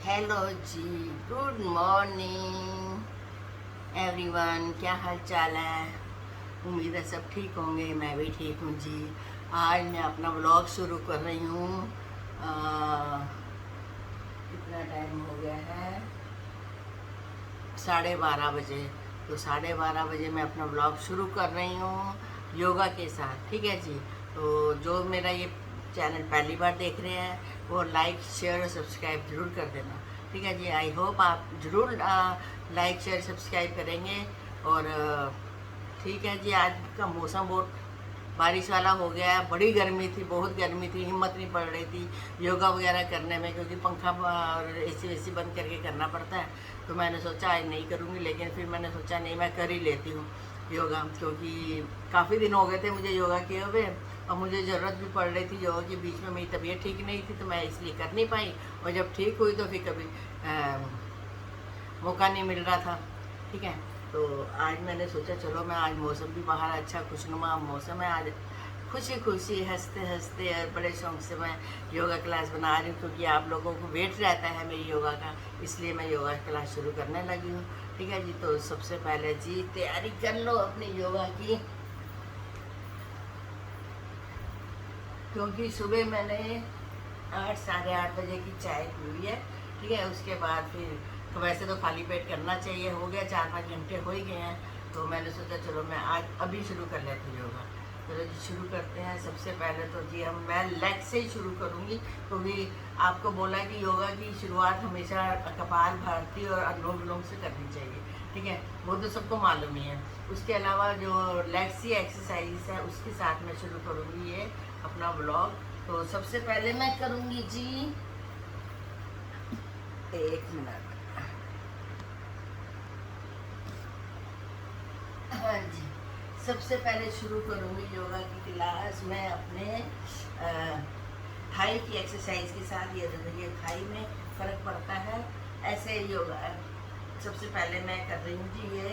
Hello जी, good morning everyone. क्या हाल चाल है? उम्मीद है सब ठीक होंगे। मैं भी ठीक हूँ जी। आज मैं अपना व्लॉग शुरू कर रही हूँ। कितना टाइम हो गया है? 12:30 बजे। तो 12:30 बजे मैं अपना व्लॉग शुरू कर रही हूँ योगा के साथ। ठीक है जी। तो जो मेरा ये चैनल पहली बार देख रहे हैं वो लाइक शेयर और सब्सक्राइब ज़रूर कर देना। ठीक है जी। आई होप आप ज़रूर लाइक शेयर सब्सक्राइब करेंगे। और ठीक है जी। आज का मौसम बहुत बारिश वाला हो गया है। बड़ी गर्मी थी, बहुत गर्मी थी, हिम्मत नहीं पड़ रही थी योगा वगैरह करने में, क्योंकि पंखा और एसी वेसी बंद करके करना पड़ता है। तो मैंने सोचा आज नहीं करूँगी, लेकिन फिर मैंने सोचा नहीं, मैं कर ही लेती हूँ योगा, क्योंकि काफ़ी दिन हो गए थे मुझे योगा किए हुए और मुझे ज़रूरत भी पड़ रही थी योगा की। बीच में मेरी तबीयत ठीक नहीं थी तो मैं इसलिए कर नहीं पाई, और जब ठीक हुई तो फिर कभी मौका नहीं मिल रहा था। ठीक है। तो आज मैंने सोचा चलो मैं आज मौसम भी बाहर अच्छा खुशनुमा मौसम है, आज खुशी खुशी हंसते हंसते और बड़े शौक से मैं योगा क्लास बना रही हूँ, क्योंकि आप लोगों को वेट रहता है मेरी योगा का, इसलिए मैं योगा क्लास शुरू करने लगी हूँ। ठीक है जी। तो सबसे पहले जी तैयारी कर लो अपनी योगा की, क्योंकि सुबह मैंने 8 साढ़े 8 बजे की चाय पी हुई है। ठीक है। उसके बाद फिर तो वैसे तो खाली पेट करना चाहिए, हो गया 4-5 घंटे हो ही गए हैं। तो मैंने सोचा चलो मैं आज अभी शुरू कर लेती हूँ योगा। चलो जी शुरू करते हैं। सबसे पहले तो जी मैं लेग से ही शुरू करूँगी, क्योंकि आपको बोला कि योगा की शुरुआत हमेशा कपालभाति और अनुलोम विलोम से करनी चाहिए। ठीक है। वो तो सबको मालूम ही है। उसके अलावा जो लेग्स की एक्सरसाइज है उसके साथ मैं शुरू करूँगी ये अपना ब्लॉग। तो सबसे पहले मैं करूँगी जी, एक मिनट। हाँ जी। सबसे पहले शुरू करूँगी योगा की क्लास मैं अपने थाई की एक्सरसाइज के साथ। ये देखिए थाई में फ़र्क पड़ता है ऐसे योगा। सबसे पहले मैं कर रही हूँ जी ये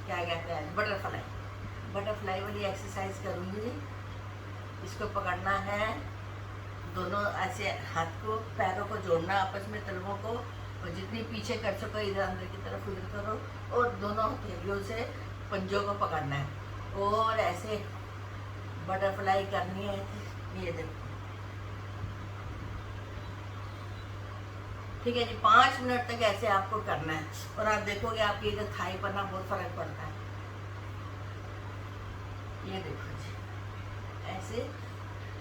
क्या कहते हैं, बटरफ्लाई। बटरफ्लाई वाली एक्सरसाइज करूँगी। इसको पकड़ना है, दोनों ऐसे हाथ को पैरों को जोड़ना आपस में, तलवों को, और जितनी पीछे कर सको इधर अंदर की तरफ उधर करो, और दोनों हथेलियों से पंजों को पकड़ना है और ऐसे बटरफ्लाई करनी है। ये देखो। ठीक है जी। 5 मिनट तक ऐसे आपको करना है और आप देखोगे आपकी इधर थाई पर ना बहुत फर्क पड़ता है। ये देखो जी ऐसे।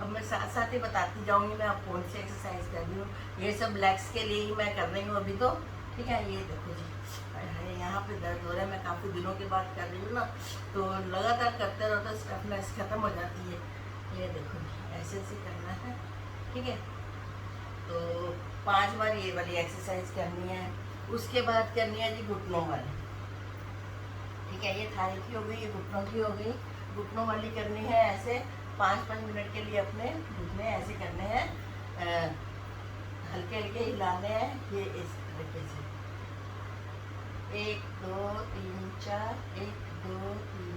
अब मैं साथ साथ ही बताती जाऊंगी मैं आप कौन सी एक्सरसाइज कर रही हूँ। ये सब लेग्स के लिए ही मैं कर रही हूँ अभी तो। ठीक है। ये देखो जी यहाँ पे दर्द हो रहा है, मैं काफ़ी दिनों के बाद कर रही हूँ ना, तो लगातार करते रहो तो स्टफनेस खत्म हो जाती है। ये देखो जी ऐसे ऐसे करना है। ठीक है। तो 5 बार ये वाली एक्सरसाइज करनी है। उसके बाद करनी है जी घुटनों वाली। ठीक है। ये थाई की हो गई, ये घुटनों की हो गई। घुटनों वाली करनी है ऐसे 5-5 मिनट के लिए अपने घुटने ऐसे करने हैं, हल्के हल्के हिलाने हैं। ये इस तरीके से 1 2 3 4 1 2 3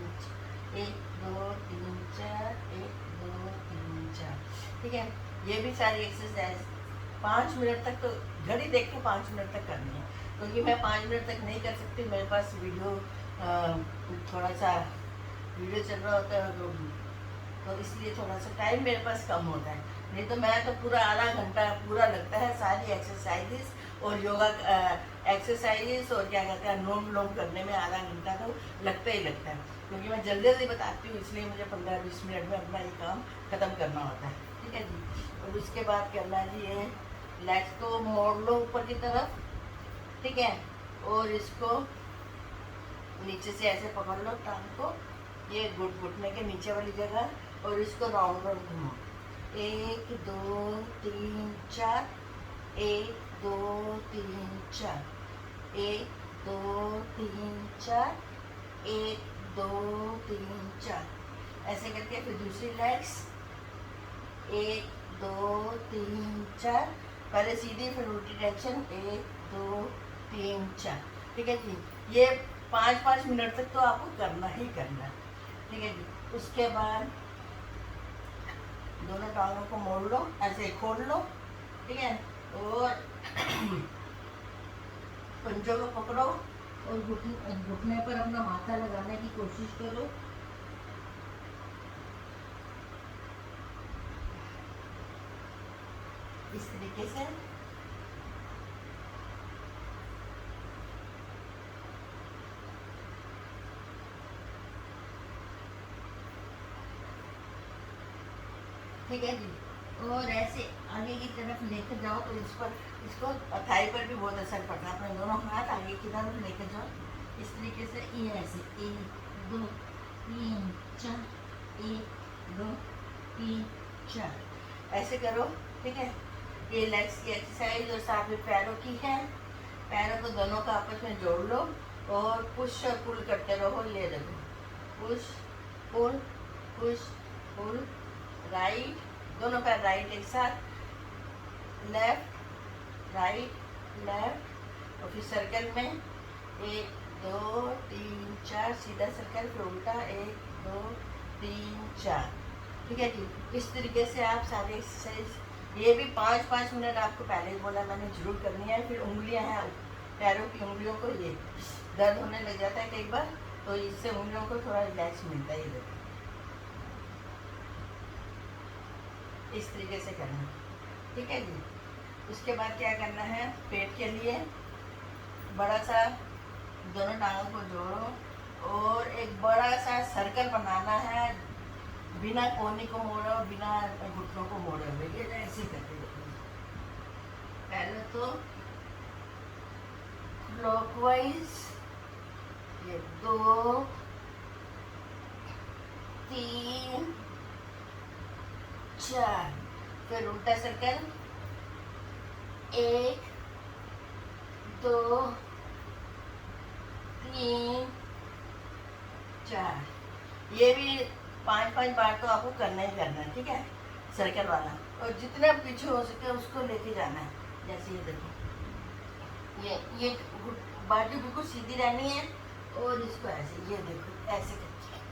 1 2 3 4 1 2 3 4। ठीक है। ये भी सारी एक्सरसाइज 5 मिनट तक, तो घड़ी देख के 5 मिनट तक करनी है, क्योंकि मैं 5 मिनट तक नहीं कर सकती। मेरे पास वीडियो थोड़ा सा वीडियो चल रहा होता है, तो इसलिए थोड़ा सा टाइम मेरे पास कम होता है। नहीं तो मैं तो पूरा आधा घंटा पूरा लगता है सारी एक्सरसाइजेस और योगा एक्सरसाइजेस और क्या कहते हैं अनुलोम विलोम करने में आधा घंटा तो लगता ही लगता है, क्योंकि मैं जल्दी जल्दी बताती हूँ, इसलिए मुझे 15-20 मिनट में अपना ये काम ख़त्म करना होता है। ठीक है जी। और उसके बाद करना है जी ये लेग्स को मोड़ लो ऊपर की तरफ। ठीक है। और इसको नीचे से ऐसे पकड़ लो टांग को, ये घुटने के नीचे वाली जगह, और इसको राउंड राउंड घुमाओ। 1 2 3 4 1 2 3 4 1 2 3 4 1 2 3 4 ऐसे करके फिर दूसरी लेग्स 1 2 3 4, पहले सीधी फिर उल्टी डायरेक्शन 1 2 3 4। ठीक है जी। ये 5-5 मिनट तक तो आपको करना ही करना है। ठीक है जी। उसके बाद दोनों टांगों को मोड़ लो, ऐसे खोल लो। ठीक है। और पंजों को पकड़ो और घुटने पर अपना माथा लगाने की कोशिश करो। इस तरीके से। ठीक है जी। और ऐसे आगे की तरफ लेकर जाओ तो इसको थाई पर भी बहुत असर पड़ता है। अपने दोनों हाथ आगे की तरफ लेकर जाओ इस तरीके से। ये ऐसे 1 2 3 4, 1 2 3 4 ऐसे करो। ठीक है, ये लेग्स की एक्सरसाइज और साथ में पैरों की है। पैरों को दोनों का आपस में जोड़ लो और पुश और पुल करते रहो। ये देखो, push pull push pull, right, दोनों पैर राइट एक साथ, लेफ्ट राइट लेफ्ट, और फिर सर्कल में 1 2 3 4 सीधा सर्कल, फिर उल्टा 1 2 3 4। ठीक है जी। इस तरीके से आप सारे एक्सरसाइज, ये भी 5-5 मिनट आपको पहले ही बोला मैंने, जरूर करनी है। फिर उंगलियां हैं, पैरों की उंगलियों को ये दर्द होने लग जाता है कई बार, तो इससे उंगलियों को थोड़ा रिलैक्स मिलता है। ये इस तरीके से करना। ठीक है जी। उसके बाद क्या करना है, पेट के लिए बड़ा सा दोनों टांगों को जोड़ो और एक बड़ा सा सर्कल बनाना है, बिना कोहनी को मोड़े और बिना घुटनों को मोड़े हुए। ये ऐसे करके देखो। पहले तो क्लॉकवाइज, ये 2 3 4, फिर उल्टा सर्कल 1 2 3 4। ये भी 5-5 बार तो आपको करना ही करना है। ठीक है, सर्कल वाला, और जितना पीछे हो सके उसको लेके जाना है। जैसे ये देखो, ये बाजू बिल्कुल सीधी रहनी है और इसको ऐसे, ये देखो ऐसे करके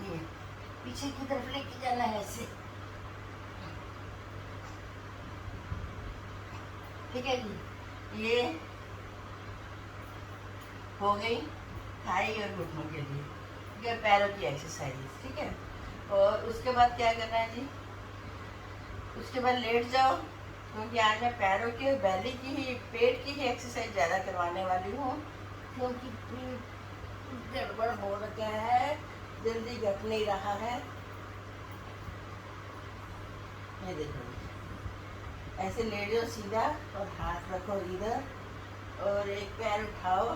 ये पीछे की तरफ लेके जाना है ऐसे। ठीक है जी। ये हो गई थाई और घुटनों के लिए, ये पैरों की एक्सरसाइज। ठीक है, और उसके बाद क्या करना है जी, उसके बाद लेट जाओ, क्योंकि आज मैं पैरों की और बैली की ही, पेट की ही एक्सरसाइज ज़्यादा करवाने वाली हूँ, क्योंकि गड़बड़ हो रखा है, जल्दी घट नहीं रहा है। ये देखो, ऐसे लेट जाओ सीधा और हाथ रखो इधर, और एक पैर उठाओ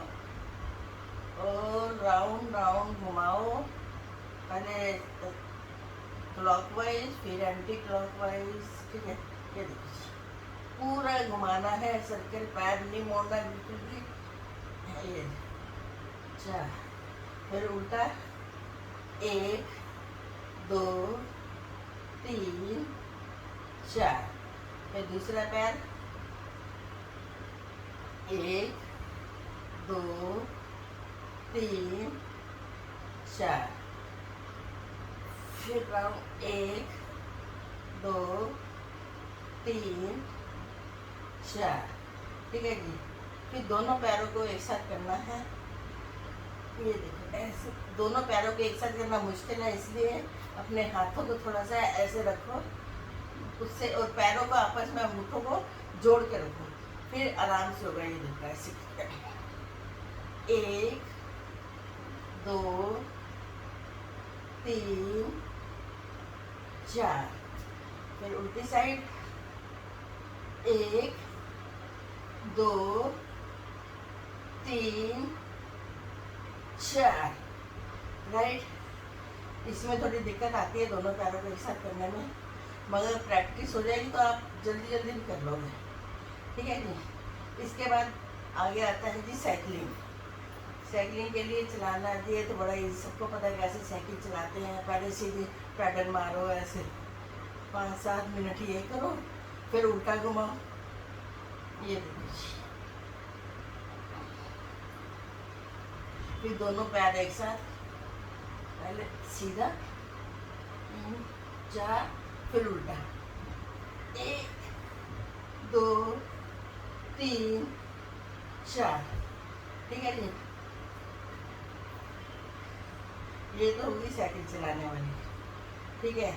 और राउंड राउंड घुमाओ। पहले क्लॉकवाइज फिर एंटी क्लॉकवाइज। ठीक है, ये देखिए पूरा घुमाना है सर्कल, पैर नहीं मोड़ना बिल्कुल भी। ये 4, फिर उल्टा 1 2 3 4, फिर दूसरा पैर 1 2 3 4, फिर राउंड 1 2 3 4। ठीक है जी। फिर दोनों पैरों को एक साथ करना है। ये देखो, ऐसे दोनों पैरों को एक साथ करना मुश्किल है, इसलिए अपने हाथों को थोड़ा सा ऐसे रखो उससे, और पैरों को आपस में अंगूठों को जोड़ के रखो, फिर आराम से होगा। ये देखो ऐसे 1 2 3 4, फिर उल्टी साइड 1 2 3 4। राइट, इसमें थोड़ी दिक्कत आती है दोनों पैरों को एक साथ करने में, मगर प्रैक्टिस हो जाएगी तो आप जल्दी जल्दी भी कर लोगे। ठीक है जी। इसके बाद आगे आता है जी साइकिलिंग। साइकिलिंग के लिए चलाना दिए तो बड़ा ही सबको पता है कैसे साइकिल चलाते हैं। पहले सीधे पैडल मारो, ऐसे 5-7 मिनट ये करो, फिर उल्टा घुमाओ। ये देखिए, फिर दोनों पैर एक साथ, पहले सीधा 4, फिर उल्टा 1 2 3 4। ठीक है जी, ये तो होगी साइकिल चलाने वाली। ठीक है,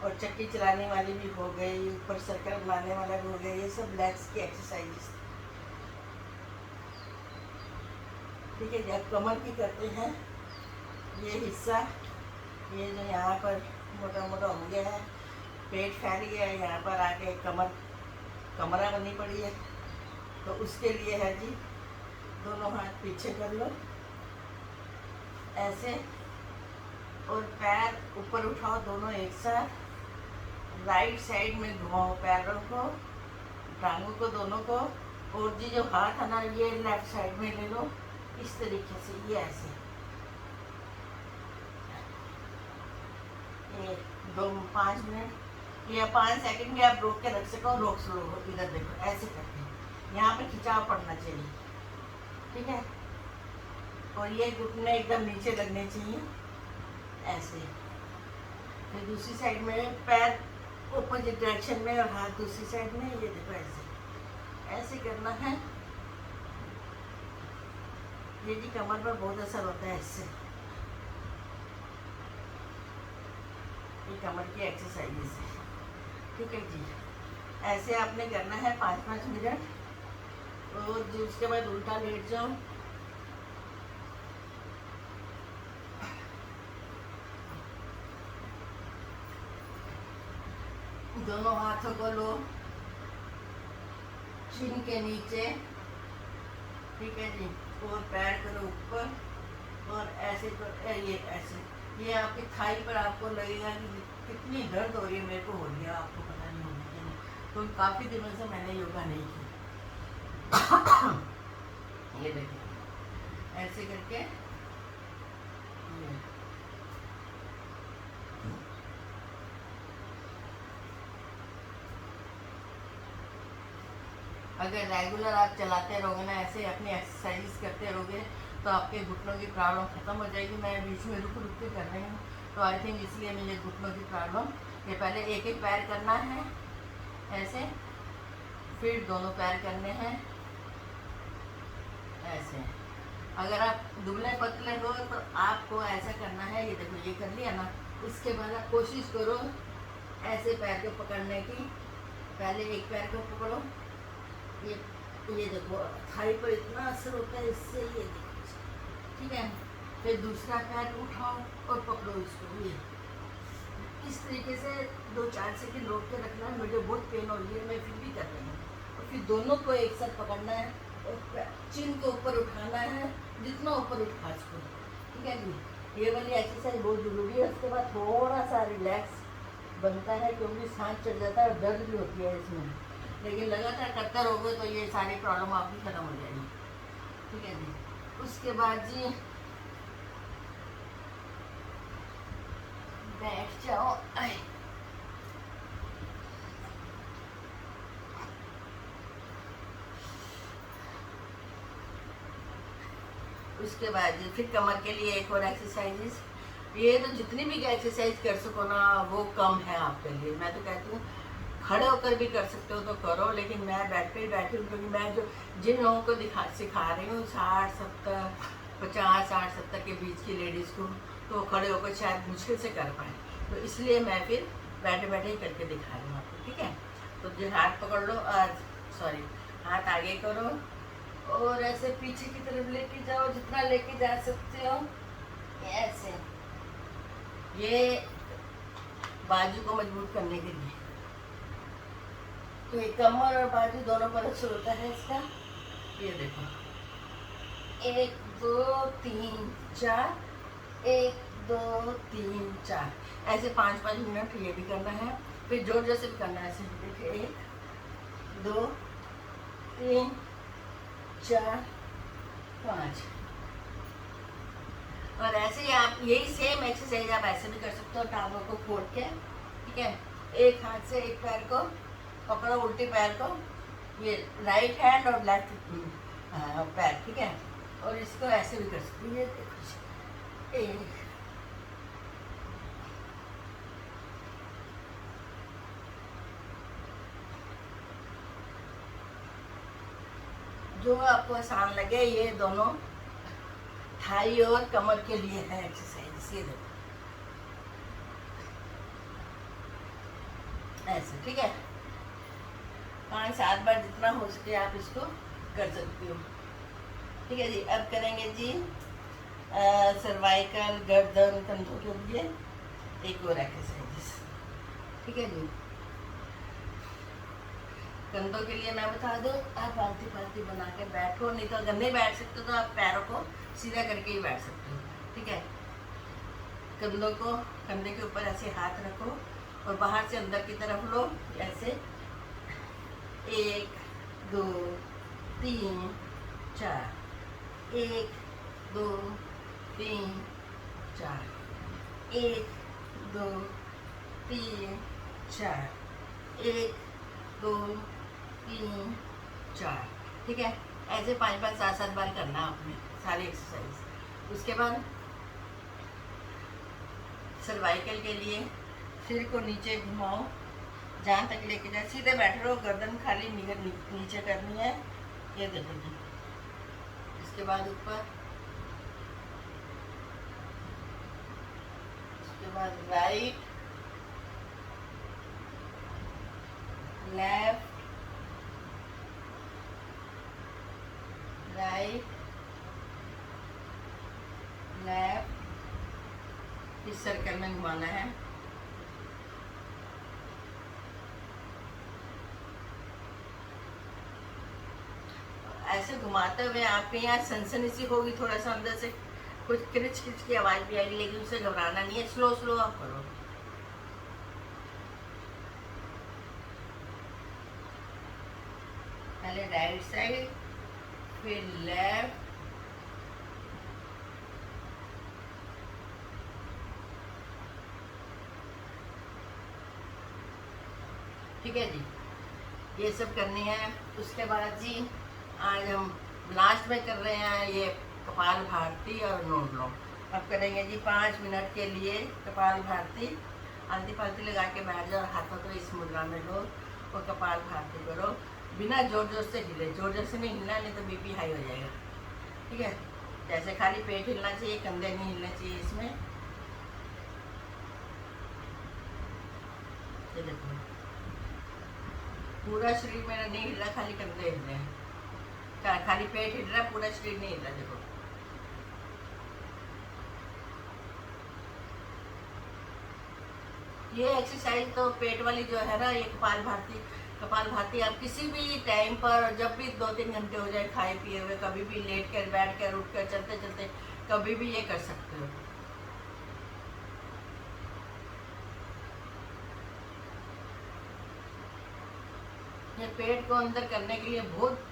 और चक्की चलाने वाली भी हो गई, ऊपर सर्कल बनाने वाला भी हो गया। ये सब लेग्स की एक्सरसाइजेस। ठीक है, जब कमर की करते हैं, ये हिस्सा, ये जो यहाँ पर मोटा मोटा हो गया है, पेट फैल गया है, यहाँ पर आके कमरा बनी पड़ी है, तो उसके लिए है जी, दोनों हाथ पीछे कर लो ऐसे, और पैर ऊपर उठाओ दोनों एक साथ, राइट साइड में घुमाओ पैरों को, टांगों को दोनों को, और जी जो हाथ है ना, ये लेफ्ट साइड में ले लो इस तरीके से, ये ऐसे, ये 5 मिनट या 5 सेकंड भी आप रोक के रख सको, रोक स्लो, इधर देखो ऐसे करके, यहाँ पे खिंचाव पड़ना चाहिए। ठीक है, और ये घुटने एकदम नीचे लगने चाहिए ऐसे। फिर दूसरी साइड में पैर अपोजिट डायरेक्शन में और हाथ दूसरी साइड में, ये देखो ऐसे ऐसे करना है। ये जी कमर पर बहुत असर होता है इससे। ये कमर की एक्सरसाइज है। ठीक है जी, ऐसे आपने करना है 5-5 मिनट, और जी उसके बाद उल्टा लेट जाओ। दोनों हाथों को लो चिन के नीचे। ठीक है जी, और पैर करो ऊपर, और ऐसे तो ये ऐसे, ये आपकी थाई पर आपको लगेगा कि कितनी दर्द हो रही है। मेरे को हो रही है, आपको पता नहीं होगी कि नहीं, तो काफ़ी दिनों से मैंने योगा नहीं की। ये देखिए ऐसे करके, अगर रेगुलर आप चलाते रहोगे ना, ऐसे अपनी एक्सरसाइज करते रहोगे, तो आपके घुटनों की प्रॉब्लम ख़त्म हो जाएगी। मैं बीच में रुक रुक के कर रही हूँ, तो आई थिंक इसलिए मुझे घुटनों की प्रॉब्लम। ये पहले एक एक पैर करना है ऐसे, फिर दोनों पैर करने हैं ऐसे। अगर आप दुबले पतले हो तो आपको ऐसा करना है, ये देखो ये कर लिया ना, इसके बाद आप कोशिश करो ऐसे पैर को पकड़ने की। पहले एक पैर को पकड़ो, ये देखो थाई पर इतना असर होता है इससे, ये देखो। ठीक है, फिर दूसरा पैर उठाओ और पकड़ो इसको, ये इस तरीके से 2-4 सेकंड रोक के रखना है। मुझे बहुत पेन हो रही है, मैं फिर भी कर रही हूँ। और फिर दोनों को एक साथ पकड़ना है, और चिन को ऊपर उठाना है, जितना ऊपर उठा सको। ठीक है जी, ये वाली एक्सरसाइज बहुत ज़रूरी है। उसके बाद थोड़ा सा रिलैक्स बनता है, क्योंकि सांस चढ़ जाता है और दर्द भी होती है इसमें। लेकिन लगातार करते रहोगे तो ये सारी प्रॉब्लम आपकी ख़त्म हो जाएगी। ठीक है जी, उसके बाद जी बैठ जाओ। उसके बाद जी फिर कमर के लिए एक और एक्सरसाइज। ये तो जितनी भी एक्सरसाइज कर सको ना, वो कम है आपके लिए। मैं तो कहती हूँ खड़े होकर भी कर सकते हो तो करो, लेकिन मैं बैठ पे ही बैठी हूँ, क्योंकि मैं जो जिन लोगों को सिखा रही हूँ 60-70 के बीच की लेडीज़ को, तो वो खड़े होकर शायद मुश्किल से कर पाए, तो इसलिए मैं फिर बैठे बैठे ही करके दिखा रही हूँ आपको। ठीक है, तो जो हाथ पकड़ लो, सॉरी हाथ आगे करो, और ऐसे पीछे की तरफ लेके जाओ, जितना लेके जा सकते हो ऐसे। ये बाजू को मजबूत करने के लिए, तो ये कमर और बाजू दोनों पर असर होता है इसका। ये देखो 1 2 3 4, 1 2 3 4, ऐसे 5-5 मिनट ये भी करना है। फिर जोर जैसे भी करना है ऐसे। देखिए 1 2 3 4 5, और ऐसे ही आप यही सेम एक्सरसाइज आप ऐसे भी कर सकते हो, टांगों को खोल के। ठीक है, एक हाथ से एक पैर को पकड़ो, उल्टे पैर को, ये राइट हैंड और लेफ्ट पैर। ठीक है, और इसको ऐसे भी कर सकते हो। ये देखो 1 2 जो आपको आसान लगे। ये दोनों थाई और कमर के लिए है एक्सरसाइज। ये देखो ऐसे, ठीक है। 5-7 बार जितना हो सके आप इसको कर सकती हो, ठीक है जी। अब करेंगे जी सर्वाइकल, गर्दन, कंधों के लिए एक और एक्सरसाइज, ठीक है जी। कंधों के लिए मैं बता दूं, आप आलती पालती बना के बैठो, नहीं तो अगर नहीं बैठ सकते तो आप पैरों को सीधा करके ही बैठ सकते हो, ठीक है। कंधों को कंधे के ऊपर ऐसे हाथ रखो और बाहर से अंदर की तरफ लो, ऐसे 1 2 3 4, 1 2 3 4, 1 2 3 4, 1 2 3 4, ठीक है। ऐसे 5-5 7-7 बार करना आपने सारी एक्सरसाइज। उसके बाद सर्वाइकल के लिए सिर को नीचे घुमाओ, जहाँ तक लेके जाए, सीधे बैठ रहो, गर्दन खाली नीचे करनी है। ये देखो जी। इसके बाद ऊपर, उसके बाद राइट लेफ्ट राइट लेफ्ट, इस सर्कल में घुमाना है। ऐसे घुमाते हुए आपके यहाँ सनसनी सी होगी, थोड़ा सा अंदर से कुछ क्रिच क्रिच की आवाज भी आएगी, लेकिन उससे घबराना नहीं है। स्लो स्लो आप करो। पहले राइट साइड, फिर लेफ्ट, ठीक है जी। ये सब करनी है। उसके बाद जी आज हम लास्ट में कर रहे हैं ये कपाल भारती और अनुलोम। अब करेंगे जी 5 मिनट के लिए कपाल भारती। आलती पालती लगा के बैठ जाओ, हाथों को इस मुद्रा में लो और कपाल भारती करो, बिना जोर जोर से हिले। जोर जोर से नहीं हिलना, नहीं तो बीपी हाई हो जाएगा, ठीक है। जैसे खाली पेट हिलना चाहिए, कंधे नहीं हिलने चाहिए इसमें। ये देखो पूरा शरीर मेरा नहीं हिल रहा, खाली कंधे हिल रहे हैं, खाली पेट हिल रहा है, पूरा शरीर नहीं हिल रहा। देखो ये एक्सरसाइज तो पेट वाली जो है ना, ये कपाल भारती आप किसी भी टाइम पर, जब भी 2-3 घंटे हो जाए खाए पिए हुए, कभी भी लेट कर, बैठ कर, उठ कर, चलते चलते कभी भी ये कर सकते हो। ये पेट को अंदर करने के लिए बहुत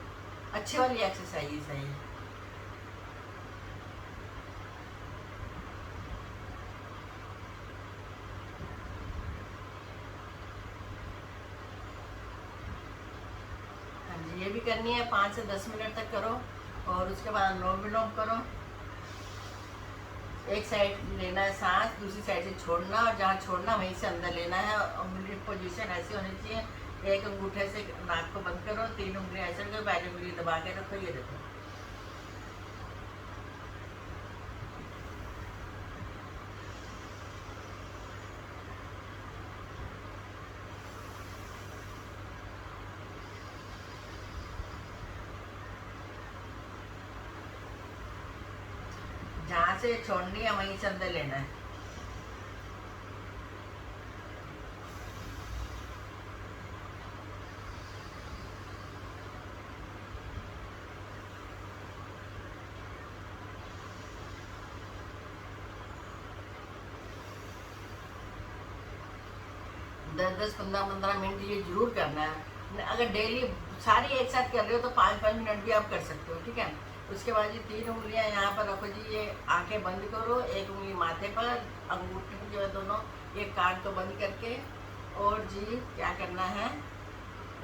अच्छी वाली एक्सरसाइज है ये। हाँ जी, ये भी करनी है। 5 से 10 मिनट तक करो और उसके बाद अनुलोम विलोम करो। एक साइड लेना है सांस, दूसरी साइड से छोड़ना, और जहाँ छोड़ना वहीं से अंदर लेना है। उंगली पोजीशन ऐसी होनी चाहिए, एक अंगूठे से नाक को बंद करो, 3 उंगलियां ऐसे करो, पहली उंगली दबा के रखो। ये देखो जहाँ से छोड़नी है वहीं से अंदर लेना है। दस 10-15 मिनट ये जरूर करना है। अगर डेली सारी एक साथ कर रहे हो तो 5-5 मिनट भी आप कर सकते हो, ठीक है। उसके बाद ये 3 उंगलियां यहाँ पर रखो जी। ये आंखें बंद करो, एक उंगली माथे पर, अंगूठे जो है दोनों, ये कान को बंद करके, और जी क्या करना है,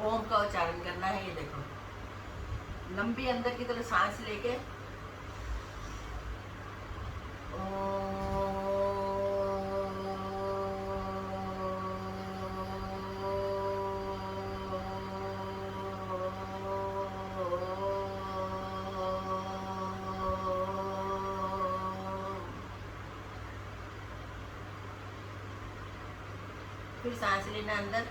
ओम का उच्चारण करना है। ये देखो लंबी अंदर की तरफ सांस लेके फिर सांस लेना अंदर।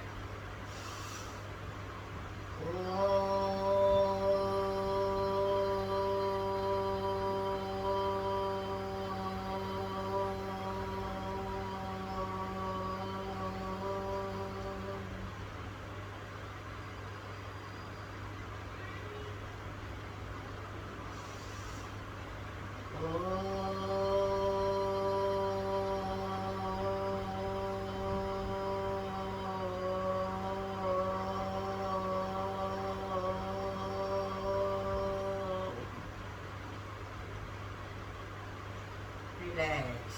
रिलैक्स।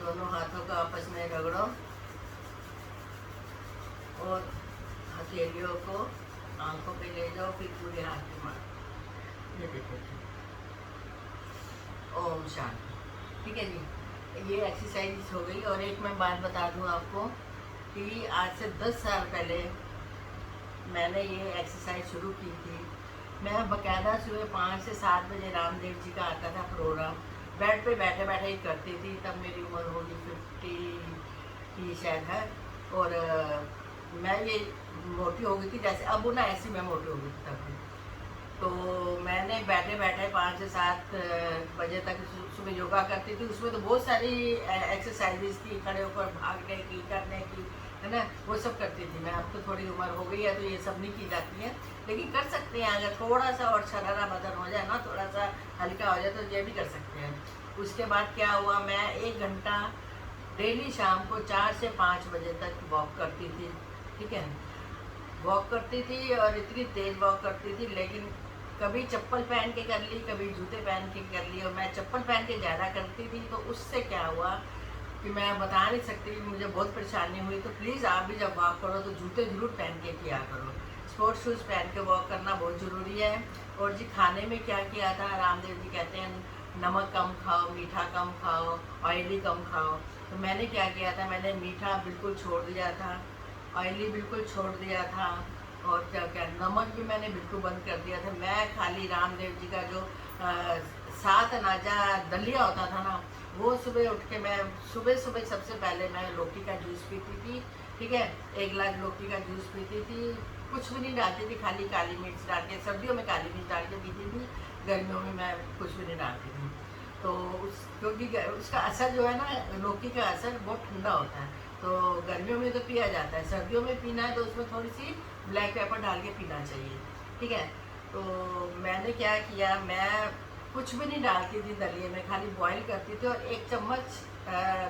दोनों हाथों को आपस में रगड़ो और हथेलियों को आंखों पे ले जाओ, फिर पूरे हाथ पे मारो। ये देखो, ओम शांति। ठीक है जी, ये एक्सरसाइज हो गई। और एक मैं बात बता दूं आपको कि आज से 10 साल पहले मैंने ये एक्सरसाइज शुरू की थी। मैं बकायदा सुबह 5 से 7 बजे रामदेव जी का आता था प्रोग्राम, बेड पे बैठे बैठे ही करती थी। तब मेरी उम्र होगी 50 की शायद है। और मैं ये मोटी हो गई थी, जैसे अब ना ऐसी मैं मोटी हो गई थी तब भी। तो मैंने बैठे बैठे 5 से 7 बजे तक सुबह योगा करती थी। उसमें तो बहुत सारी एक्सरसाइजेज थी, खड़े होकर भागने की, करने की, है ना, वो सब करती थी मैं। अब तो थोड़ी उम्र हो गई है तो ये सब नहीं की जाती है, लेकिन कर सकते हैं। अगर थोड़ा सा और शरारा बदन हो जाए ना, थोड़ा सा हल्का हो जाए तो ये भी कर सकते हैं। उसके बाद क्या हुआ, मैं 1 घंटा डेली शाम को 4 से 5 बजे तक वॉक करती थी। ठीक है, वॉक करती थी और इतनी तेज वॉक करती थी, लेकिन कभी चप्पल पहन के कर ली, कभी जूते पहन के कर ली। और मैं चप्पल पहन के ज़्यादा करती थी, तो उससे क्या हुआ कि मैं बता नहीं सकती, मुझे बहुत परेशानी हुई। तो प्लीज़ आप भी जब वॉक करो तो जूते ज़रूर पहन के किया करो। स्पोर्ट्स शूज़ पहन के वॉक करना बहुत ज़रूरी है। और जी खाने में क्या किया था, रामदेव जी कहते हैं नमक कम खाओ, मीठा कम खाओ, ऑयली कम खाओ। तो मैंने क्या किया था, मैंने मीठा बिल्कुल छोड़ दिया था, ऑयली बिल्कुल छोड़ दिया था, और क्या क्या नमक भी मैंने बिल्कुल बंद कर दिया था। मैं खाली रामदेव जी का जो 7 अनाजा दलिया होता था ना, वो सुबह उठ के मैं सुबह सुबह सबसे पहले मैं लौकी का जूस पीती थी। ठीक है, 1 गिलास लौकी का जूस पीती थी, कुछ भी नहीं डालती थी, खाली काली मिर्च डाल के। सर्दियों में काली मिर्च डाल के पीती थी, गर्मियों में मैं कुछ भी नहीं डालती थी। तो क्योंकि उसका असर जो है ना, लौकी का असर बहुत ठंडा होता है, तो गर्मियों में तो पिया जाता है। सर्दियों में पीना है तो उसमें थोड़ी सी ब्लैक पेपर डाल के पीना चाहिए। ठीक है, तो मैंने क्या किया, मैं कुछ भी नहीं डालती थी दलिए में, खाली बॉईल करती थी और 1 चम्मच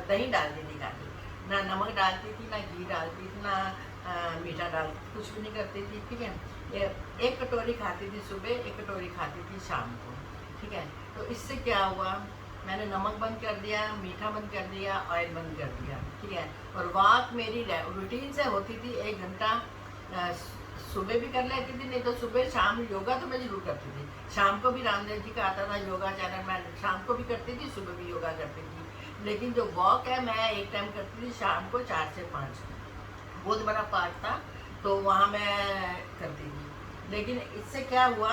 दही डालती थी खाली। ना नमक डालती थी, ना घी डालती थी, ना मीठा डालती थी, कुछ भी नहीं करती थी। ठीक है, 1 कटोरी खाती थी सुबह, 1 कटोरी खाती थी शाम को। ठीक है, तो इससे क्या हुआ, मैंने नमक बंद कर दिया, मीठा बंद कर दिया, ऑयल बंद कर दिया। ठीक है, और वॉक मेरी रूटीन से होती थी 1 घंटा। सुबह भी कर लेती थी, नहीं तो सुबह शाम योगा तो मैं जरूर करती थी। शाम को भी रामदेव जी का आता था योगा चैनल, मैं शाम को भी करती थी, सुबह भी योगा करती थी। लेकिन जो वॉक है मैं एक टाइम करती थी शाम को 4 से 5, बहुत बड़ा पार्क था तो वहाँ मैं करती थी। लेकिन इससे क्या हुआ,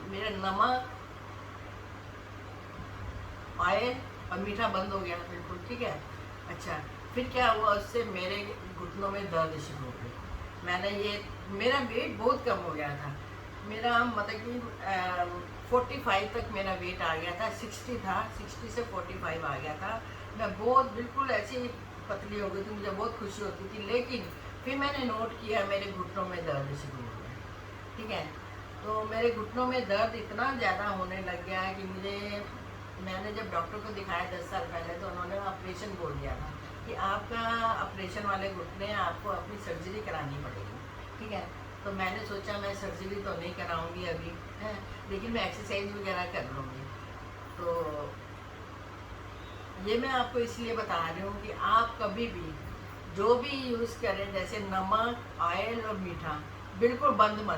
मेरा नमक, ऑयल और मीठा बंद हो गया बिल्कुल। ठीक है, अच्छा फिर क्या हुआ, उससे मेरे घुटनों में दर्द शुरू हो गई। मैंने ये, मेरा वेट बहुत कम हो गया था, मेरा मतलब कि 45 तक मेरा वेट आ गया था, 60 था, 60 से 45 आ गया था। मैं बहुत बिल्कुल ऐसी पतली हो गई थी, मुझे बहुत खुशी होती थी। लेकिन फिर मैंने नोट किया मेरे घुटनों में दर्द शुरू हो गया। ठीक है, तो मेरे घुटनों में दर्द इतना ज़्यादा होने लग गया है कि मुझे, मैंने जब डॉक्टर को दिखाया 10 साल पहले, तो उन्होंने ऑपरेशन बोल दिया था कि आपका ऑपरेशन वाले घुटने, आपको अपनी सर्जरी करानी पड़ेगी। ठीक है, तो मैंने सोचा मैं सर्जरी तो नहीं कराऊंगी अभी, है, लेकिन मैं एक्सरसाइज वगैरह कर लूँगी। तो ये मैं आपको इसलिए बता रही हूँ कि आप कभी भी जो भी यूज़ करें, जैसे नमक, ऑयल और मीठा, बिल्कुल बंद मत